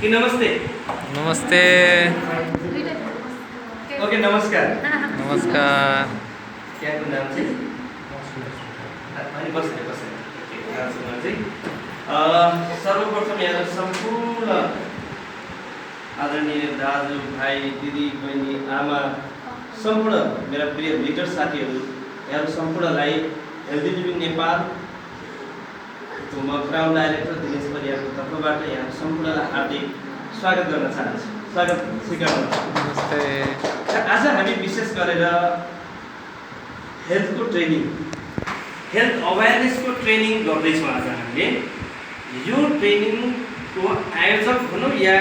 कि नमस्ते? नमस्ते। ओके नमस्कार। नमस्कार। यहाँको नाम चाहिँ? अनि बस्ने बस्ने। यहाँको नाम चाहिँ सर्वप्रथम यहाँ सम्पूर्ण आदरणीय दाजु भाइ दिदी बहिनी आमा सम्पूर्ण मेरा प्रिय लिडर साथीहरू यहाँहरू सम्पूर्णलाई हेल्दी लिभिङ नेपाल म क्राउन डाइरेक्टर दिनेश परियारको तर्फबाट यहाँ सम्पूर्णलाई हार्दिक स्वागत गर्न चाहन्छु। स्वागत स्वीकार गर्छु। नमस्ते। आज हामी विशेष गरेर हेल्थको ट्रेनिङ, हेल्थ अवेरनेसको ट्रेनिङ गर्दैछौँ। आज हामीले यो ट्रेनिङको आयोजक भनौँ या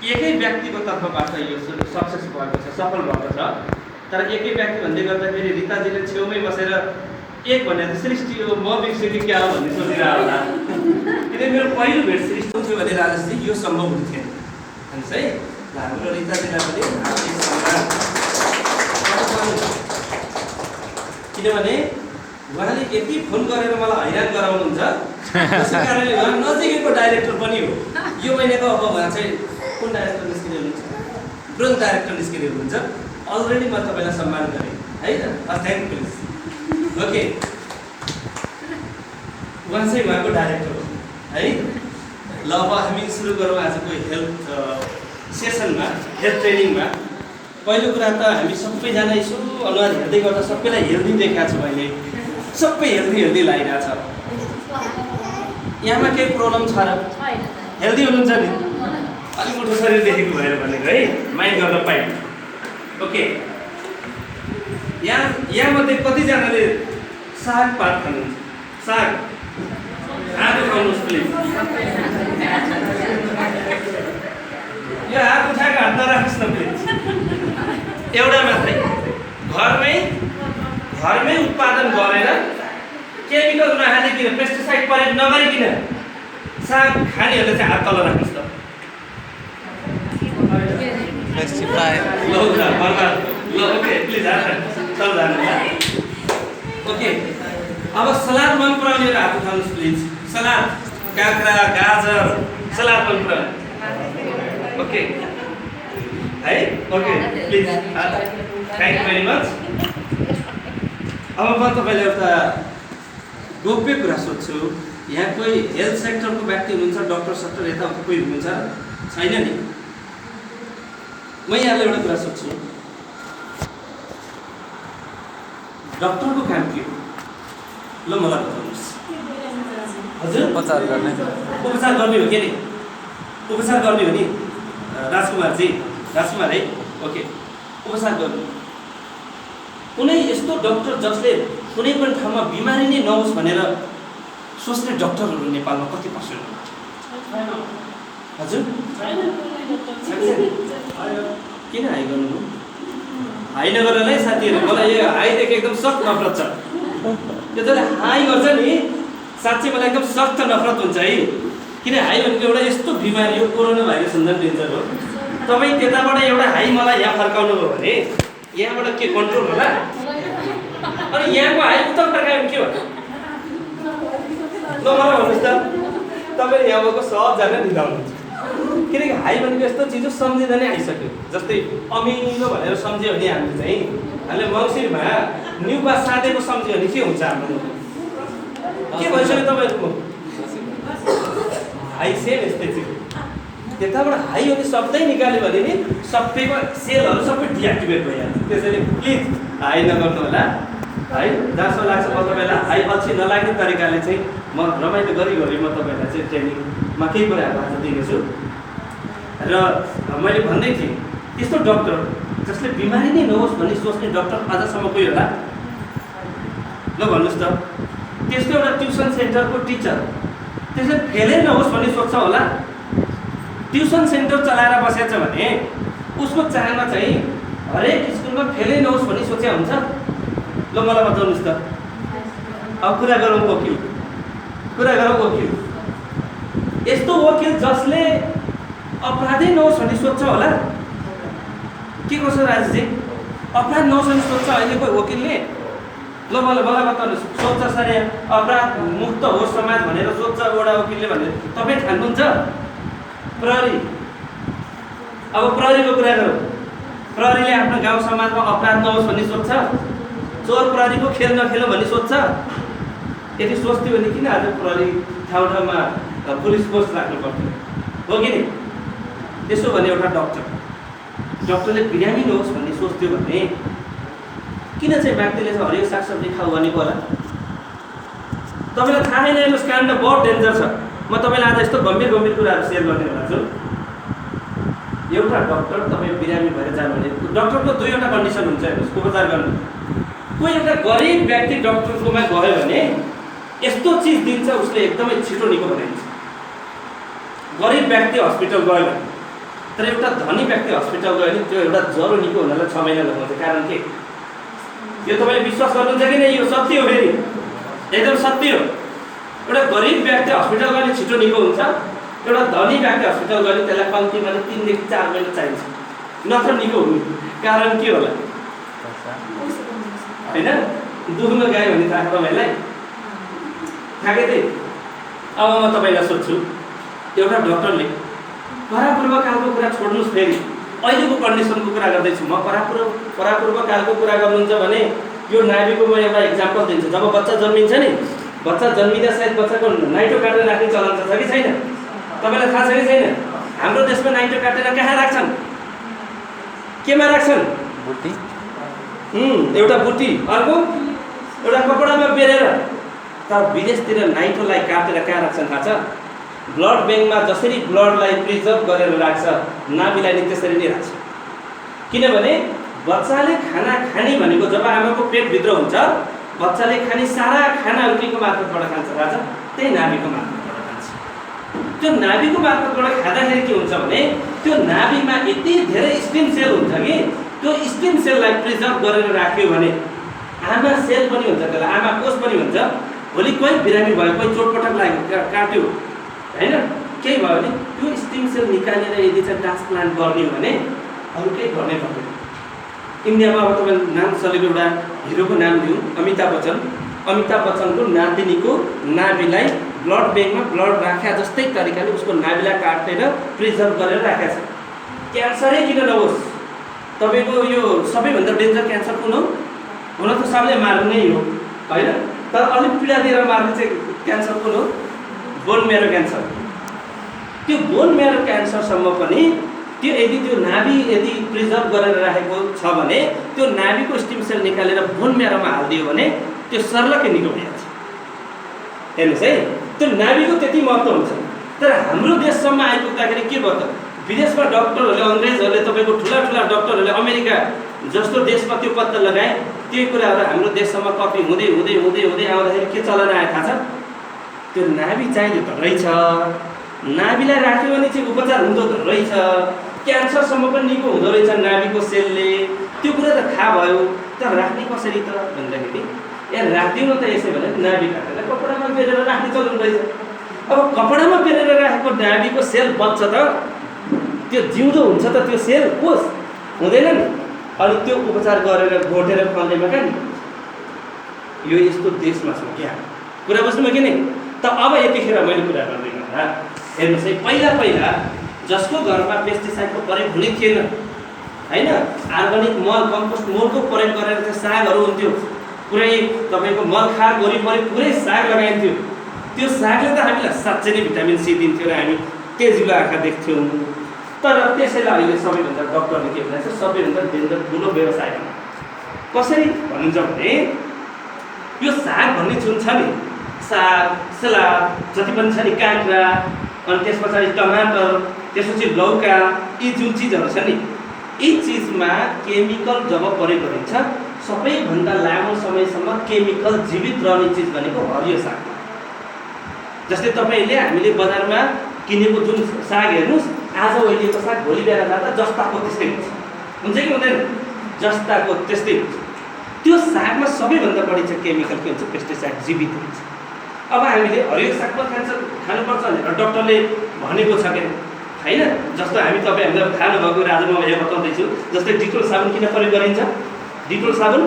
एकै व्यक्तिको तर्फबाट यो सक्सेस भएको छ, सफल भएको छ। तर एकै व्यक्ति भन्दै गर्दाखेरि रिताजीले छेउमै बसेर एक भने त सृष्टि हो म बिर्सेँ क्या हो भन्ने सोचिरहेको होला। किनकि मेरो पहिलो भेट सृष्टि थियो भने राजेशजी यो सम्भव हुन्थ्यो भन्छ है। हाम्रो रिताजीलाई पनि हार्दिक सम्मान। किनभने उहाँले यति फोन गरेर मलाई हैरान गराउनुहुन्छ, त्यसै कारणले उहाँ नजिकैको डाइरेक्टर पनि हो। यो महिनाको अब उहाँ चाहिँ कुन डाइरेक्टर निस्किने हुनुहुन्छ? ब्रोन्ज डाइरेक्टर निस्किने हुनुहुन्छ। अलरेडी म तपाईँलाई सम्मान गरेँ है त। Thank please. ओके, उहाँ चाहिँ उहाँको डाइरेक्टर हो है। ल अब हामी सुरु गरौँ आजको हेल्थ सेसनमा, हेल्थ ट्रेनिङमा। पहिलो कुरा त हामी सबैजना यसो अनुहार हेर्दै गर्दा सबैलाई हेल्दी देखाएको छु मैले। सबै हेल्दी हेल्दी लागिरहेछ। यहाँमा केही प्रब्लम छ र? हेल्दी हुनुहुन्छ नि? अलिक मोटो शरीर देखेको भएर भनेको है, माइन्ड गर्न पाइ। ओके, यहाँमध्ये कतिजनाले साग पात खानुहुन्छ? साग हात उठाउनुहोस् प्लिज। यो हात उठाएको हात नराख्नुहोस् न प्लिज। एउटा मात्रै। घरमै उत्पादन गरेर केमिकल नहालिकन, पेस्टिसाइड प्रयोग नगरिकन साग खानेहरूले चाहिँ हात तल राख्नुहोस् त। ल ओके प्लिज हात तल जानु। ओके, अब सलाद मन पराउनेहरू हात उठाउनुहोस् प्लिज। सलाद, काँक्रा, गाजर, सलाद मन पराउने। ओके है, okay please. Thank you very much. अब म तपाईँलाई एउटा गोप्य कुरा सोध्छु। यहाँ कोही हेल्थ सेक्टरको व्यक्ति हुनुहुन्छ? डक्टर सक्टर यताउता कोही हुनुहुन्छ? छैन नि? म यहाँलाई एउटा कुरा सोध्छु। डक्टरको काम के हो? ल मलाई बताउनुहोस्। हजुर, उपचार गर्ने। उपचार गर्ने हो कि नि? उपचार गर्ने हो नि राजकुमारजी? राजकुमार है, ओके। उपचार गर्नु। कुनै यस्तो डक्टर जसले कुनै पनि ठाउँमा बिमारी नै नहोस् भनेर सोच्ने डक्टरहरू नेपालमा कति पर्सेन्ट हुन्छ? हजुर, किन हाई गर्नु? हाई नगर्नलाई साथीहरू, मलाई यो हाईदेखि एकदम सख्त नफरत छ। त्यो जसले हाई गर्छ नि, साँच्चै मलाई एकदम सख्त नफरत हुन्छ है। किन हाई भनेको एउटा यस्तो बिमारी हो, कोरोना भाइरस भन्दा डेन्जर हो। तपाईँ त्यताबाट एउटा हाई मलाई यहाँ फर्काउनु भयो भने यहाँबाट के कन्ट्रोल होला? अनि यहाँको हाई उत्तर फर्कायो भने के होला? ल मलाई भन्नुहोस् त, तपाईँले यहाँको सबजना निधाउनुहुन्छ। किनकि हाई भनेको यस्तो चिज हो सम्झिँदा नै आइसक्यो। जस्तै अमिलो भनेर सम्झ्यो भने हामीले मङ्सिरमा न्युपा साँधेको सम्झ्यो भने के हुन्छ? हाम्रो के भइसक्यो तपाईँहरूको? हाई सेम यस्तै चिज। त्यताबाट हाई भने शब्दै निकाल्यो भने नि सबैको सेलहरू सबै डिएक्टिभेट भइहाल्छ। त्यसैले प्लिज हाई नगर्नु होला है। जहाँसम्म लाग्छ म तपाईँलाई हाई अल्छी नलाग्ने तरिकाले चाहिँ म रमाइलो गरी म तपाईँलाई चाहिँ ट्रेनिङमा केही कुराहरू आज दिनेछु। र मैले भन्दै थिएँ, यस्तो डक्टर जसले बिमारी नै नहोस् भन्ने सोच्ने डक्टर आजसम्म कोही होला? ल भन्नुहोस् त। त्यस्तो एउटा ट्युसन सेन्टरको टिचर त्यसले फेलै नहोस् भन्ने सोच्छ होला? ट्युसन सेन्टर चलाएर बसेछ भने उसको चाहना चाहिँ हरेक स्कुलमा फेलै नहोस् भन्ने सोचे हुन्छ? ल मलाई बताउनुहोस् त। अब कुरा गरौँ वकिल। यस्तो वकिल जसले अपराधै नहोस् भन्ने सोच्छ होला? के कसो राजेशजी? अपराध नहोस् भन्ने सोच्छ अहिलेको वकिलले? ल मलाई बताउनुहोस्। सोच्छ सर अपराध मुक्त होस् समाज भनेर सोच्छ एउटा वकिलले भनेर तपाईँ ठान्नुहुन्छ? प्रहरी, अब प्रहरीको कुरा गरौँ। प्रहरीले आफ्नो गाउँ समाजमा अपराध नहोस् भन्ने सोध्छ, चोर प्रहरीको खेल नखेलौँ भन्ने सोध्छ। यदि सोच्थ्यो भने किन आज प्रहरी ठाउँ ठाउँमा पुलिस फोर्स राख्नु पर्थ्यो, हो कि नि? त्यसो भने एउटा डक्टरले बिरामी नहोस् भन्ने सोच्थ्यो भने किन चाहिँ व्यक्तिले चाहिँ हरियो सागसब्जी खाऊ भनेको होला? तपाईँलाई थाहा छैन हेर्नुहोस्, काण्ड बहुत डेन्जर छ। म तपाईँलाई आज यस्तो गम्भीर कुराहरू सेयर गर्ने भएको छु। एउटा डक्टर तपाईँ बिरामी भएर जानु भने डक्टरको दुईवटा कन्डिसन हुन्छ हेर्नुहोस् उपचार गर्नु। कोही एउटा गरिब व्यक्ति डक्टरकोमा गयो भने यस्तो चिज दिन्छ उसले एकदमै छिटो निको बनाइन्छ, गरिब व्यक्ति हस्पिटल गयो भने। तर एउटा धनी व्यक्ति हस्पिटल गयो भने त्यो एउटा ज्वरो निको हुनलाई 6 महिना लगाउँछ। कारण के? यो तपाईँले विश्वास गर्नुहुन्छ कि नै? यो सत्य हो, फेरि एकदम सत्य हो। एउटा गरिब व्यक्ति हस्पिटल गयो भने छिटो निको हुन्छ, एउटा धनी व्यक्ति हस्पिटल गयो भने त्यसलाई कम्तीमा 3 देखि 4 महिना चाहिन्छ नत्र निको हुनु। कारण के होला? होइन, दुधमा गायो भने थाहा तपाईँलाई थाहा थिएँ। अब म तपाईँलाई सोध्छु, एउटा डक्टरले परापूर्व कालको कुरा छोड्नुहोस्, फेरि अहिलेको कन्डिसनको कुरा गर्दैछु म। परापूर्व कालको कुरा गर्नुहुन्छ भने यो नाभीको म एउटा इक्जाम्पल दिन्छु। जब बच्चा जन्मिन्छ नि, बच्चा जन्मिँदा सायद बच्चाको नाइटो काटेर राख्ने चलन छ कि छैन? तपाईँलाई थाहा छ कि छैन? हाम्रो देशमा नाइटो काटेर कहाँ राख्छन्? केमा राख्छन्? बुटी, एउटा बुटी, अर्को एउटा कपडामा बेरेर। तर विदेशतिर नाइटोलाई काटेर कहाँ राख्छन् थाहा छ? ब्लड ब्याङ्कमा जसरी ब्लडलाई प्रिजर्भ गरेर राख्छ, नाभीलाई नि त्यसरी नै राख्छ। किनभने बच्चाले खाना खाने भनेको जब आमाको पेटभित्र हुन्छ, बच्चाले खाने सारा खानाहरू केको मार्फतबाट खान्छ थाहा छ? त्यही नाभीको मार्फतबाट खान्छ। त्यो नाभीको मार्फतबाट खाँदाखेरि के हुन्छ भने त्यो नाभीमा यति धेरै स्टेम सेल हुन्छ कि त्यो स्टेम सेललाई प्रिजर्भ गरेर राख्यो भने आमा सेल पनि हुन्छ, त्यसलाई आमा कोष पनि हुन्छ। भोलि कोही बिरामी भयो, कोही चोटपटक लाग्यो, काट्यो, होइन, केही भयो भने त्यो स्टेम सेल निकालेर यदि चाहिँ ट्रान्सप्लान्ट गर्ने हो भने अरू केही गर्नै पर्दैन। इन्डियामा अब तपाईँ नाम चलेको एउटा हिरोको नाम दिउँ, अमिताभ बच्चन। अमिताभ बच्चनको नातिनीको नाभीलाई ब्लड ब्याङ्कमा ब्लड राख्या जस्तै तरिकाले उसको नाभीलाई काटेर प्रिजर्भ गरेर राखेको छ। क्यान्सरै किन नहोस्, तपाईँको यो सबैभन्दा डेन्जर क्यान्सर कुन हो? हुन त सबैले मार्नु नै हो, होइन, तर अलिक पीडा दिएर मार्ने चाहिँ क्यान्सर कुन हो? Bone marrow cancer. त्यो बोन मेरो क्यान्सरसम्म पनि त्यो यदि त्यो नाभि यदि प्रिजर्भ गरेर राखेको छ भने त्यो नाभीको स्टेम सेल निकालेर बोन मेरोमा हालिदियो भने त्यो सर्लकै निको भइहाल्छ। हेर्नुहोस् है, त्यो नाभीको त्यति महत्त्व हुन्छ। तर हाम्रो देशसम्म आइपुग्दाखेरि के भयो त? विदेशमा डक्टरहरूले, अङ्ग्रेजहरूले, तपाईँको ठुला डक्टरहरूले अमेरिका जस्तो देशमा त्यो पत्ता लगाए, त्यही कुराहरू हाम्रो देशसम्म कपी हुँदै आउँदाखेरि के चलन आयो थाहा छ? त्यो नाभि चाहिँदो त रहेछ, नाभिलाई राख्यो भने चाहिँ उपचार हुँदो त रहेछ, क्यान्सरसम्म पनि निको हुँदो रहेछ नाभीको सेलले। त्यो कुरा त थाहा भयो, तर राख्ने कसरी त भन्दाखेरि राखिदिउँ न त यसै भने नाभि काटेर कपडामा बेरेर राख्ने चलन रहेछ। अब कपडामा बेरेर राखेको नाभीको सेल बच्छ त, त्यो जिउँदो हुन्छ त त्यो सेल? कोष हुँदैन नि। अनि त्यो उपचार गरेर घोटेर खल्नेमा कहाँ नि? यो यस्तो देशमा छ क्या, कुरा बुझ्नुभयो कि नै? त अब यतिखेर मैले कुरा गर्दै गर्दा हेर्नुहोस् है, पहिला जसको घरमा पेस्टिसाइडको प्रयोग हुने थिएन, होइन, अर्ग्यानिक मल, कम्पोस्ट मलको प्रयोग गरेर चाहिँ सागहरू हुन्थ्यो, पुरै तपाईँको मल खार वरिपरि पुरै साग लगाइन्थ्यो। त्यो सागले त हामीलाई साँच्चै नै भिटामिन सी दिन्थ्यो र हामी तेजिलो आँखा देख्थ्यौँ। तर त्यसैलाई अहिले सबैभन्दा डक्टरले के भन्छ, सबैभन्दा डेन्जर ठुलो व्यवसाय कसरी भन्नुहुन्छ भने यो साग भन्ने जुन छ नि, साग, सलाद, जति पनि छ नि, काँक्रा, अनि त्यस पछाडि टमाटर, त्यसपछि लौका, यी जुन चिजहरू छ नि, यी चिजमा केमिकल जब प्रयोग गरिन्छ, सबैभन्दा लामो समयसम्म केमिकल जीवित रहने चिज भनेको हरियो साग। जस्तै तपाईँले हामीले बजारमा किनेको जुन साग हेर्नुहोस्, आज ओइलिएको साग भोलि बिहान जाँदा जस्ताको त्यस्तै हुन्छ कि हुँदैन? जस्ताको त्यस्तै हुन्छ। त्यो सागमा सबैभन्दा बढी चाहिँ केमिकल के हुन्छ? पेस्टिसाइड जीवित हुन्छ। अब हामीले हरियो साग पनि खानुपर्छ भनेर डक्टरले भनेको छ कि होइन? जस्तो तपाईँहरूले थाहा नभएको कुरा आज म यहाँ बताउँदैछु। जस्तै डिटोल साबुन किन प्रयोग गरिन्छ? डिटोल साबुन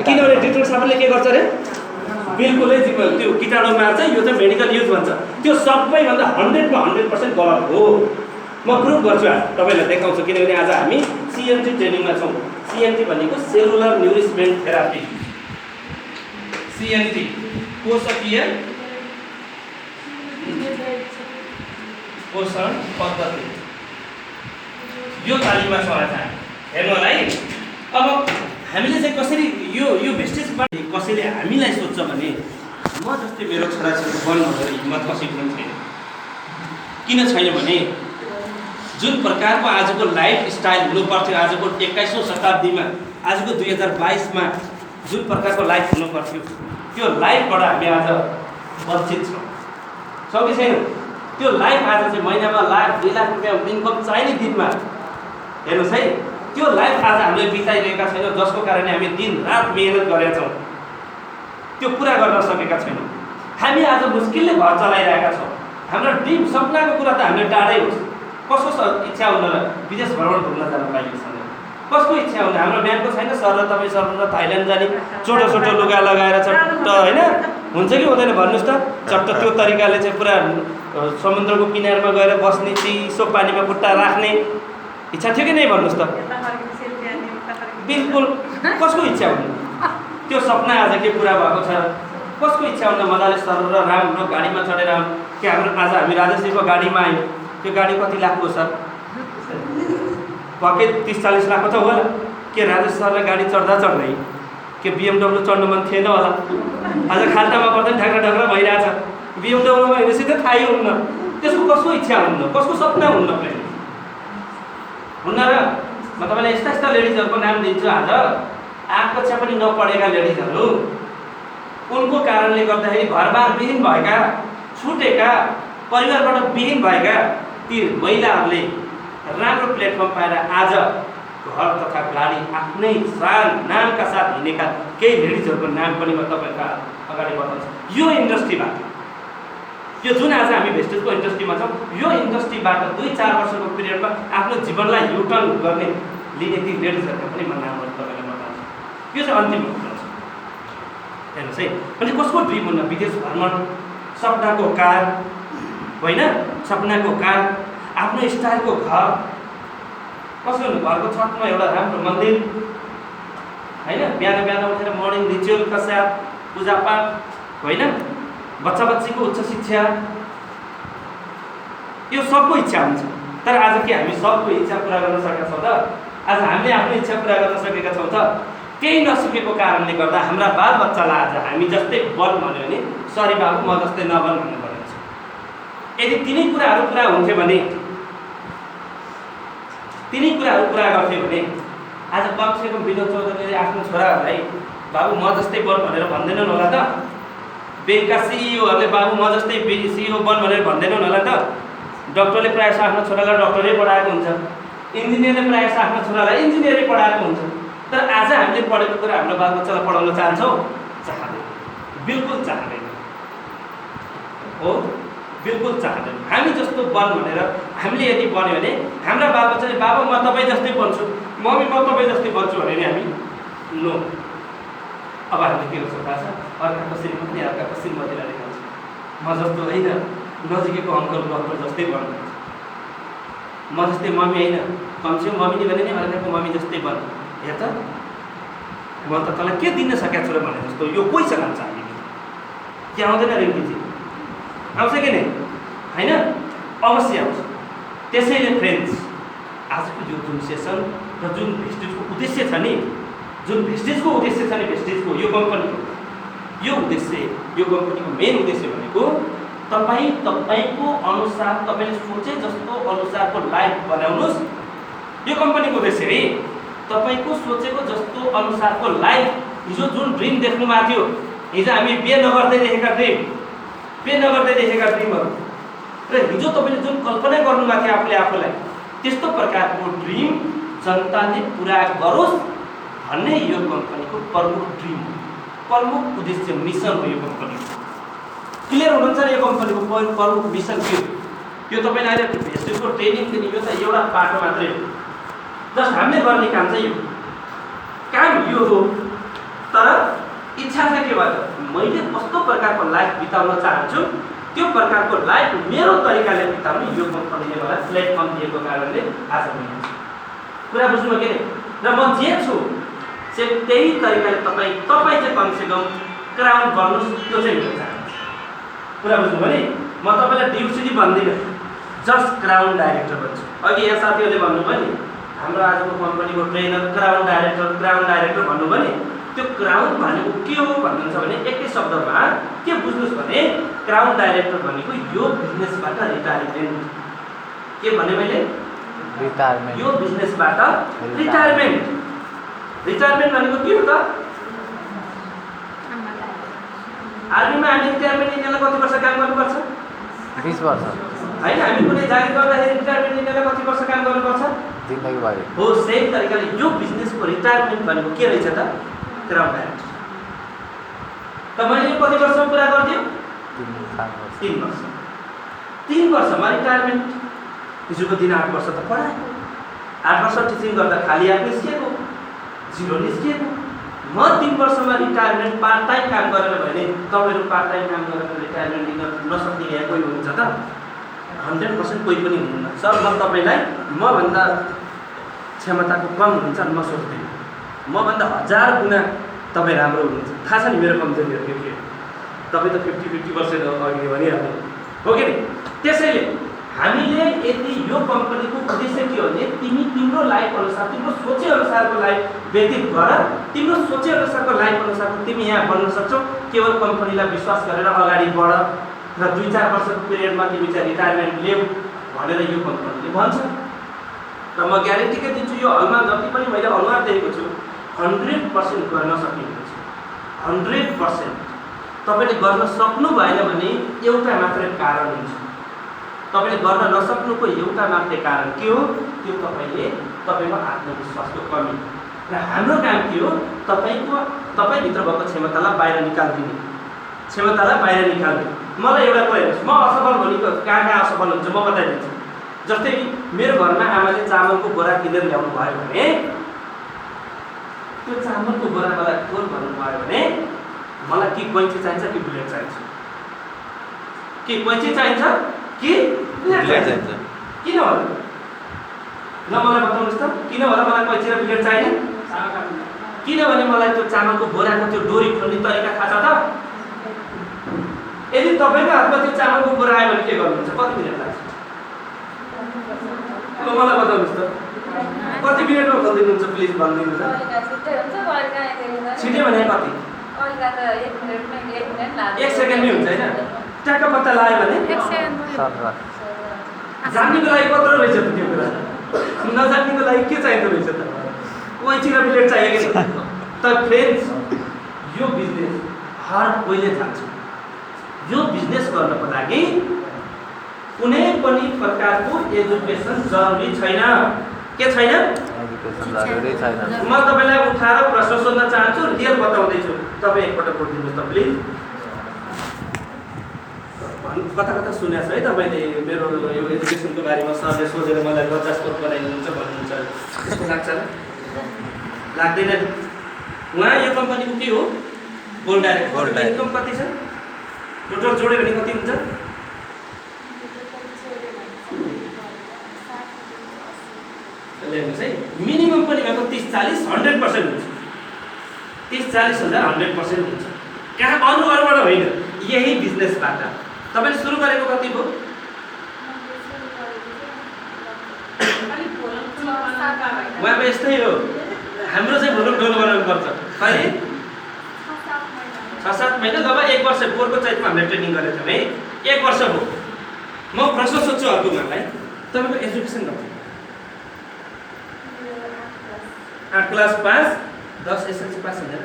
किनभने डिटोल साबुनले के गर्छ अरे? बिल्कुलै त्यो कीटाणु मार्छ, यो चाहिँ मेडिकल युज भन्छ। त्यो सबैभन्दा 100मा 100% गलत हो। म प्रुभ गर्छु, आज तपाईँलाई देखाउँछु, किनभने आज हामी CNT ट्रेनिङमा छौँ। CNT भनेको सेलुलर न्युरिसमेन्ट थेरापी, CNT कोशकीय पोषण पद्धति, यो तालिममा छ आज। हेर्नु होला है। अब हामीले चाहिँ कसरी यो भेस्टेजबाट कसैले हामीलाई सोध्छ भने म जस्तै मेरो छोराछोरी बन्नु भनेर हिम्मत कसैको पनि छैन। किन छैन भने जुन प्रकारको आजको लाइफ स्टाइल हुनुपर्थ्यो, आजको 21औं शताब्दीमा, आजको 2022मा जुन प्रकारको लाइफ हुनुपर्थ्यो, त्यो लाइफबाट हामी आज वञ्चित छौँ कि छैन? त्यो लाइफ आज चाहिँ महिनामा 1,00,000 2,00,000 रुपियाँ इन्कम चाहिने दिनमा, हेर्नुहोस् है, त्यो लाइफ आज हामीले बिताइरहेका छैनौँ, जसको कारणले हामी दिन रात मेहनत गरेका छौँ, त्यो पुरा गर्न सकेका छैनौँ। हामी आज मुस्किलले घर चलाइरहेका छौँ। हाम्रो ड्रिम सपनाको कुरा त हामीले टाढै होस्। कसको इच्छा हुँदैन विदेश भ्रमण घुम्न जान पाइएको छैन? कसको इच्छा हुँदैन? हाम्रो बिहानको छैन सर र तपाईँ सर र थाइल्यान्ड जाने, छोटो छोटो लुगा लगाएर चट्ट, होइन? हुन्छ कि हुँदैन भन्नुहोस् त? चट्ट त्यो तरिकाले चाहिँ पुरा समुद्रको किनारमा गएर बस्ने, चिसो पानीमा खुट्टा राख्ने इच्छा थियो कि नै भन्नुहोस् त? बिल्कुल। कसको इच्छा हुँदैन? त्यो सपना आज के पुरा भएको छ? कसको इच्छा हुँदैन मजाले सर र राम्रो गाडीमा चढेर कि हाम्रो आज हामी राजेशजीको गाडीमा आयौँ, त्यो गाडी कति लाखको सर? पक्कै 30-40 लाखको त होला। के राजेश सरले गाडी चढ्दै के BMW चढ्नु मन थिएन होला? आज खाल्टामा पर्दा पनि ढाक्रा ढाक्रा भइरहेछ। BMWमा हिँडेपछि त थाहै हुन्न। त्यसको कसको इच्छा हुन्न? कसको सपना हुन्न? हुन्न र? म तपाईँलाई यस्ता यस्ता लेडिजहरूको नाम दिन्छु। आज 8 कक्षा पनि नपढेका लेडिजहरू, उनको कारणले गर्दाखेरि घरबार विहीन भएका, छुटेका, परिवारबाट विहीन भएका ती महिलाहरूले राम्रो प्लेटफर्म पाएर आज घर तथा गाडी आफ्नै सान नामका साथ हिँडेका केही लेडिजहरूको नाम पनि म तपाईँका अगाडि बढाउँछु। यो इन्डस्ट्रीबाट, यो जुन आज हामी भेस्टेजको इन्डस्ट्रीमा छौँ, यो इन्डस्ट्रीबाट 2-4 वर्षको पिरियडमा आफ्नो जीवनलाई युटर्न गर्ने लिने ती लेडिजहरूको पनि म नामहरू तपाईँलाई बताउँछु। यो चाहिँ अन्तिम कुरा छ। हेर्नुहोस् है, अनि कसको ड्रिम हुन्न? विदेश भ्रमण, सपनाको कार, होइन? सपनाको कार, आफ्नो स्टाइलको घर, कसो घरको छतमा एउटा राम्रो मन्दिर, होइन? बिहान बिहान उठेर मर्निङ रिचुअलका साथ पूजापाठ, होइन? बच्चा बच्चीको उच्च शिक्षा, यो सबको इच्छा हुन्छ। तर आज के हामी सबको इच्छा पुरा गर्न सकेका छौँ त? आज हामीले आफ्नो इच्छा पुरा गर्न सकेका छौँ त? केही नसकेको कारणले गर्दा हाम्रा बालबच्चालाई आज हामी जस्तै बन भन्यो भने सरी बाबु म जस्तै नबन भन्नु पर्ने छ। यदि तिनै कुराहरू पुरा हुन्थ्यो भने, तिनै कुराहरू पुरा गर्थ्यो भने आज कमसेकम विनोद चौधरीले आफ्नो छोराहरूलाई बाबु म जस्तै बन भनेर भन्दैनन् होला त? ब्याङ्कका सिइओहरूले बाबु म जस्तै सिइओ बन भनेर भन्दैनन् होला त? डक्टरले प्रायः आफ्नो छोरालाई डक्टरै पढाएको हुन्छ, इन्जिनियरले प्रायः आफ्नो छोरालाई इन्जिनियरै पढाएको हुन्छ। तर आज हामीले पढेको कुरा हाम्रो बालबच्चालाई पढाउन चाहन्छौँ? चाहँदैन, बिल्कुल चाहँदैन। हो, बिल्कुल चाहँदैन। हामी जस्तो बन भनेर हामीले यदि बन्यो भने हाम्रा बालबच्चाले बाबा म तपाईँ जस्तै बन्छु, मम्मी म तपाईँ जस्तै बन्छु भने नि हामी नो। अब हामीले के गर्छौँ थाहा छ? अर्काको श्रीमती अर्काको श्रीमतीलाई देखाउँछ, म जस्तो होइन, नजिकैको अङ्कल डक्टर जस्तै बन्नु, म जस्तै मम्मी होइन, कमसेकम मम्मी नि भने नि अर्काको मम्मी जस्तै बन्नु। हेर त, म त तँलाई के दिन सकेको छु र भने जस्तो यो कोहीसँग आउँछ? हामी के आउँदैन रिङ्कीजी? आउँछ कि नै? होइन, अवश्य आउँछ। त्यसैले फ्रेन्ड्स, आजको यो जुन सेसन र जुन भेस्टेजको उद्देश्य छ नि, जुन भेस्टेजको उद्देश्य छ नि, भेस्टेजको यो कम्पनीको यो उद्देश्य, यो कम्पनीको मेन उद्देश्य भनेको तपाईँको अनुसार, तपाईँले सोचे जस्तो अनुसारको लाइफ बनाउनुहोस्। यो कम्पनीको उद्देश्य है तपाईँको सोचेको जस्तो अनुसारको लाइफ। हिजो जुन ड्रिम देख्नु भएको थियो, हिजो हामी बिहे नगर्दै देखेका ड्रिमहरू र हिजो तपाईँले जुन कल्पना गर्नुभएको थियो आफूले आफूलाई, त्यस्तो प्रकारको ड्रिम जनताले पुरा गरोस् भन्ने यो कम्पनीको प्रमुख ड्रिम हो, प्रमुख उद्देश्य, मिसन हो यो कम्पनीको। क्लियर हुनुहुन्छ यो कम्पनीको प्रमुख मिसन के हो? यो तपाईँले अहिले भेस्टेजको ट्रेनिङ दिने यो त एउटा बाटो मात्रै हो। जस्ट हामीले गर्ने काम चाहिँ यो काम यो हो। तर इच्छा चाहिँ के भयो मैले कस्तो प्रकारको लाइफ बिताउन चाहन्छु त्यो प्रकारको लाइफ मेरो तरिकाले बिताउनु यो कम्पनीले मलाई प्लेटफर्म दिएको कारणले आज मैले कुरा बुझ्नुभयो के र म जे छु त्यही तरिकाले तपाईँ चाहिँ कमसेकम क्राउन गर्नुहोस् त्यो चाहिँ मेरो चाहन्छु कुरा बुझ्नुभयो नि म तपाईँलाई ड्युटी भन्दिनँ जस्ट क्राउन डाइरेक्टर भन्छु अघि यहाँ साथीहरूले भन्नुभयो नि हाम्रो आजको कम्पनीको ट्रेनर क्राउन डाइरेक्टर भन्नुभयो नि त्यो क्राउन भनेको के हो भन्नुहुन्छ भने एकै शब्दमा के बुझ्नुहोस् भने क्राउन डाइरेक्टर भनेको यो बिजनेसबाट रिटायरमेन्ट के भने मैले यो बिजनेसबाट रिटायरमेन्ट भनेको के हो त आर्मीमा हामी रिटायरमेन्ट लिनेलाई कति वर्ष काम गर्नुपर्छ 20 वर्ष हैन हामी कुनै जागिर गर्दाखेरि रिटायरमेन्ट लिनेलाई कति वर्ष काम गर्नुपर्छ जिन्दगीभरि हो सेम तरिकाले यो बिजनेसको रिटायरमेन्ट भनेको के रहेछ त क्राउन डाइरेक्टर त मैले यो कति वर्षमा पुरा गरिदियो 3 वर्षमा रिटायरमेन्ट हिजोको दिन 8 वर्ष त पढायो 8 वर्ष टिचिङ गर्दा खाली हात निस्किएको 0 निस्किएको म 3 वर्षमा रिटायरमेन्ट पार्ट टाइम काम गरेर भने तपाईहरु पार्ट टाइम काम गरेर रिटायरमेन्ट लिन नसक्ने यहाँ कोही हुनुहुन्छ त 100% कोही पनि हुनुहुन्न सर म तपाईलाई म भन्दा क्षमताको कम हुनुहुन्छ म सोच्दिन म भन्दा 1000 गुणा तपाई राम्रो हुनुहुन्छ थाहा छ नि मेरो कमजोरीहरु के के तपाई त 50% अघि भनिहाल्नु हो के नि त्यसैले हामीले यदि यो कम्पनीको उद्देश्य के हो भने तिम्रो लाइफ अनुसार तिम्रो सोचे अनुसारको लाइफ व्यतीत गर तिम्रो सोचे अनुसारको लाइफ अनुसार तिमी यहाँ बन्न सक्छौ केवल कम्पनीलाई विश्वास गरेर अगाडि बढ र 2-4 वर्षको पिरियडमा तिमी चाहिँ रिटायरमेन्ट लिऊ भनेर यो कम्पनीले भन्छ र म ग्यारेन्टी के दिन्छु यो हलमा जति पनि मैले अनुहार देखेको छु 100% गर्न सकिन्छ 100% तपाईले गर्न सक्नु भएन भने एउटा मात्रै कारण हुन्छ तपाईले गर्न नसक्नुको एउटा मात्रै कारण के हो त्यो तपाईको आत्मविश्वासको कमी र हाम्रो काम के हो तपाई भित्र भएको क्षमतालाई बाहिर निकाल्दिने मलाई एउटा कुरा हेर्नुस् म असफल भनेको कहाँ असफल हुन्छ म बताइदिन्छु जस्तै मेरो घरमा आमाले चामलको बोरा किनेर ल्याउनु भयो भने त्यो चामलको बोरा मलाई खोल भन्नु भयो भने मलाई कि कैँची चाहिन्छ कि बुलेट चाहिन्छ कि कैँची चाहिन्छ कि बुलेट चाहिन्छ किन होला ल मलाई बताउनुस् त किन होला मलाई कैँची र बुलेट चाहिने किनभने मलाई त्यो चामलको बोराको त्यो डोरी खोल्ने तरिका थाहा छ त यदि तपाईको हातमा त्यो चामलको बोरा आयो भने के गर्नुहुन्छ कति मिनेट लाग्छ ल मलाई बताउनुस् त कति मिनेटमा खोलिदिनुहुन्छ प्लिज भनिदिनु त छिटै भने कति 1 सेकेन्डमै हुन्छ हैन ट्याक्क पत्ता लाग्यो भने 1 सेकेन्ड जान्नेको लागि कत्रो रहेछ त त्यो कुरा नजान्नेको लागि के चाहिँदो रहेछ त कैँची र बुलेट चाहियो कि त फ्रेन्ड्स यो बिजनेस हार्ड वेले जान्छ यो बिजनेस गर्नको लागि कुनै पनि प्रकारको एजुकेसन जरुरी छैन के छैन म तपाईलाई उठाएर प्रश्न सोध्न चाहन्छु रियल बताउँदै छु तपाई एकपटक बोल्दिनुस् त प्लिज कता सुनेछ है तपाईले मेरो यो एजुकेसनको बारेमा सरले सोधेर मलाई लज्जास्पद बनाइदिनुहुन्छ भन्नुहुन्छ त्यस्तो लाग्छ लाग्दैन उहाँ यो कम्पनीको के हो गोल्ड डाइरेक्टर इन्कम कति छ टोटल जोड्यो भने कति हुन्छ हेर्नुहोस् है मिनिमम पनि भएको 30-40 100% हुन्छ 30-40,000 100% हुन्छ कहाँ अरूबाट होइन यही बिजनेसबाट तपाईले सुरु गरेको कति भयो उहाँको यस्तै हो हाम्रो चाहिँ भोलुम डोल बनाउनु पर्छ कहिले 6-7 महिना जब 1 वर्ष पोहोरको चैतमा हामीले ट्रेनिङ गरेको थियौँ है 1 वर्ष भयो म प्रश्न सोध्छु अर्को उहाँलाई तपाईको एजुकेसन कति 8 क्लास पास 10 एसएलसी पास हुँदैन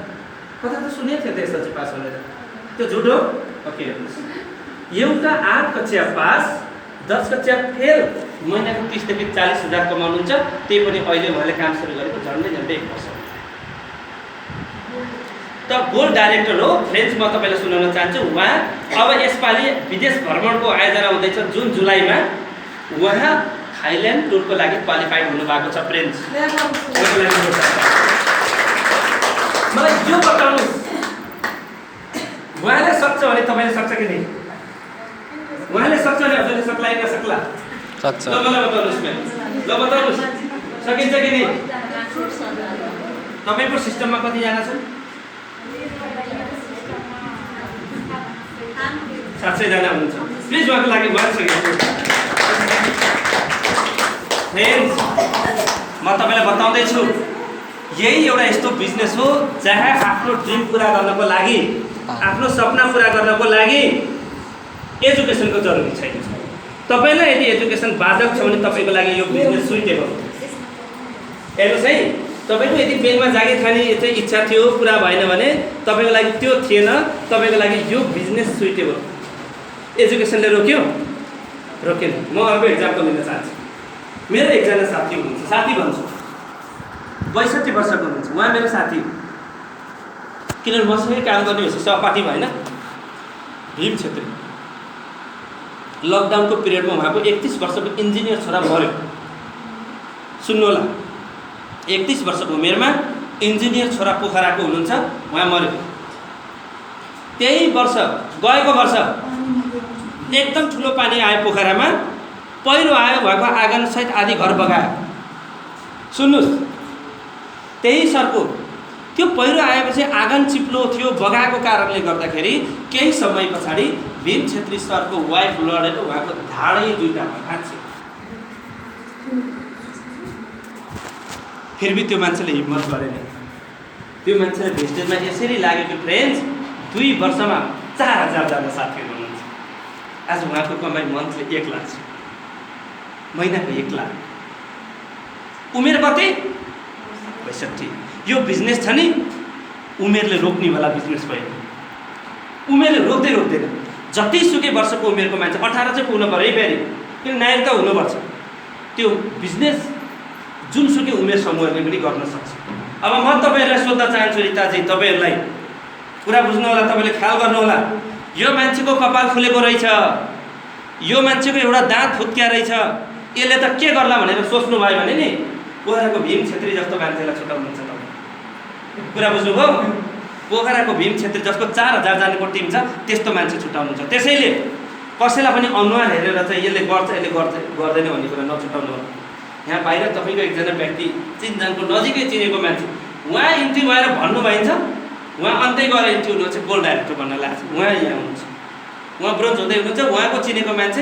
कता त सुनेको थियो त एसएलसी पास भनेर त्यो झुट हो ओके हेर्नुहोस् एउटा 8 कक्षा पास 10 कक्षा फेल महिनाको 30 देखि 40,000 कमाउनुहुन्छ त्यही पनि अहिले उहाँले काम सुरु गरेको झन्डै 1 वर्ष त गोल्ड डाइरेक्टर हो फ्रेन्ड्स म तपाईलाई सुनाउन चाहन्छु उहाँ अब यसपालि विदेश भ्रमणको आयोजना हुँदैछ जुन जुलाईमा उहाँ थाइल्यान्ड टुरको लागि क्वालिफाइड हुनु भएको छ फ्रेन्ड्स मलाई यो बताउनुस् उहाँले सक्छ भने तपाईँले सक्छ कि नहीं? उहाँले सक्छ भने हजुरले सक्ला कि नसक्ला? सक्छ। ल मलाई बताउनुहोस् म्याम, ल बताउनुहोस् सकिन्छ कि नहीं? तपाईँको सिस्टममा कतिजना छन्? 700 जना हुनुहुन्छ। प्लिज उहाँको लागि भन्न सकिन्छ। फ्रेन्ड्स, म तपाईँलाई बताउँदैछु यही एउटा यस्तो बिजनेस हो जहाँ आफ्नो ड्रिम पुरा गर्नको लागि, आफ्नो सपना पुरा गर्नको लागि एजुकेसनको जरुरी छैन। तपाईँलाई यदि एजुकेसन बाधक छ भने तपाईँको लागि यो बिजनेस सुइटेबल हो। हेर्नुहोस् है, तपाईँको यदि ब्याङ्कमा जागिर खाने चाहिँ इच्छा थियो, पुरा भएन भने तपाईँको लागि त्यो थिएन, तपाईँको लागि यो बिजनेस सुइटेबल। एजुकेसनले रोक्यो? रोकेन। म अर्को इक्जाम्पल लिन चाहन्छु। मेरो एकजना साथी हुनुहुन्छ, साथी भन्छु, 62 वर्षको हुनुहुन्छ। उहाँ मेरो साथी, किनभने मसँगै काम गर्ने भएपछि सहपाठी भएन। भीम छेत्री। लकडाउनको पिरियडमा उहाँको 31 वर्षको इन्जिनियर छोरा मर्यो। सुन्नु होला, 31 वर्षको उमेरमा इन्जिनियर छोरा पोखराको हुनुहुन्छ, उहाँ मर्यो। त्यही वर्ष, गएको वर्ष एकदम ठुलो पानी आयो पोखरामा, पहिरो आयो, उहाँको आँगनसहित आधी घर बगायो। सुन्नुहोस्, त्यही सरको त्यो पहिरो आएपछि आँगन चिप्लो थियो, बगाएको कारणले गर्दाखेरि केही समय पछाडि भीम छेत्री सरको वाइफ लडेर उहाँको ढाडै दुईटामा भाँच्यो। फेरि पनि त्यो मान्छेले हिम्मत गरेन। त्यो मान्छेले भेस्टेजमा यसरी लाग्यो कि फ्रेन्ड्स 2 वर्षमा 4000 जना साथीहरू हुनुहुन्छ। आज उहाँको कमाइ मन्थली 1 लाख छ, महिनाको 1 लाख। उमेर कति? 65। यो बिजनेस छ नि, उमेरले रोक्नेवाला बिजनेस भयो। उमेरले रोक्दैन। जतिसुकै वर्षको उमेरको मान्छे, 18 चाहिँ पुग्नु पऱ्यो है फेरि, किन नागरिकता हुनुपर्छ। त्यो बिजनेस जुनसुकै उमेर समूहले पनि गर्न सक्छ। अब म तपाईँहरूलाई सोध्न चाहन्छु रिताजी, तपाईँहरूलाई कुरा बुझ्नु होला, तपाईँले ख्याल गर्नु होला। यो मान्छेको कपाल फुलेको रहेछ, यो मान्छेको एउटा दाँत फुत्किया रहेछ, यसले त के गर्ला भनेर सोच्नु भयो भने नि पोखराको भीम छेत्री जस्तो मान्छेलाई छुटाउनुहुन्छ तपाईँ। कुरा बुझ्नुभयो? पोखराको भीम छेत्री जसको 4000 जनाको टिम छ, त्यस्तो मान्छे छुटाउनुहुन्छ। त्यसैले कसैलाई पनि अनुहार हेरेर चाहिँ यसले गर्छ यसले गर्दैन भन्ने कुरा नछुटाउनु होला। यहाँ बाहिर तपाईँको एकजना व्यक्ति चिनजानको नजिकै चिनेको मान्छे, उहाँ इन्ट्री भएर भन्नु भइन्छ, उहाँ अन्तै गएर इन्ट्री हुनुहुन्छ, गोल्ड डाइरेक्टर बन्न लाग्छ। उहाँ यहाँ हुनुहुन्छ, उहाँ ब्रोन्ज हुँदै हुनुहुन्छ, उहाँको चिनेको मान्छे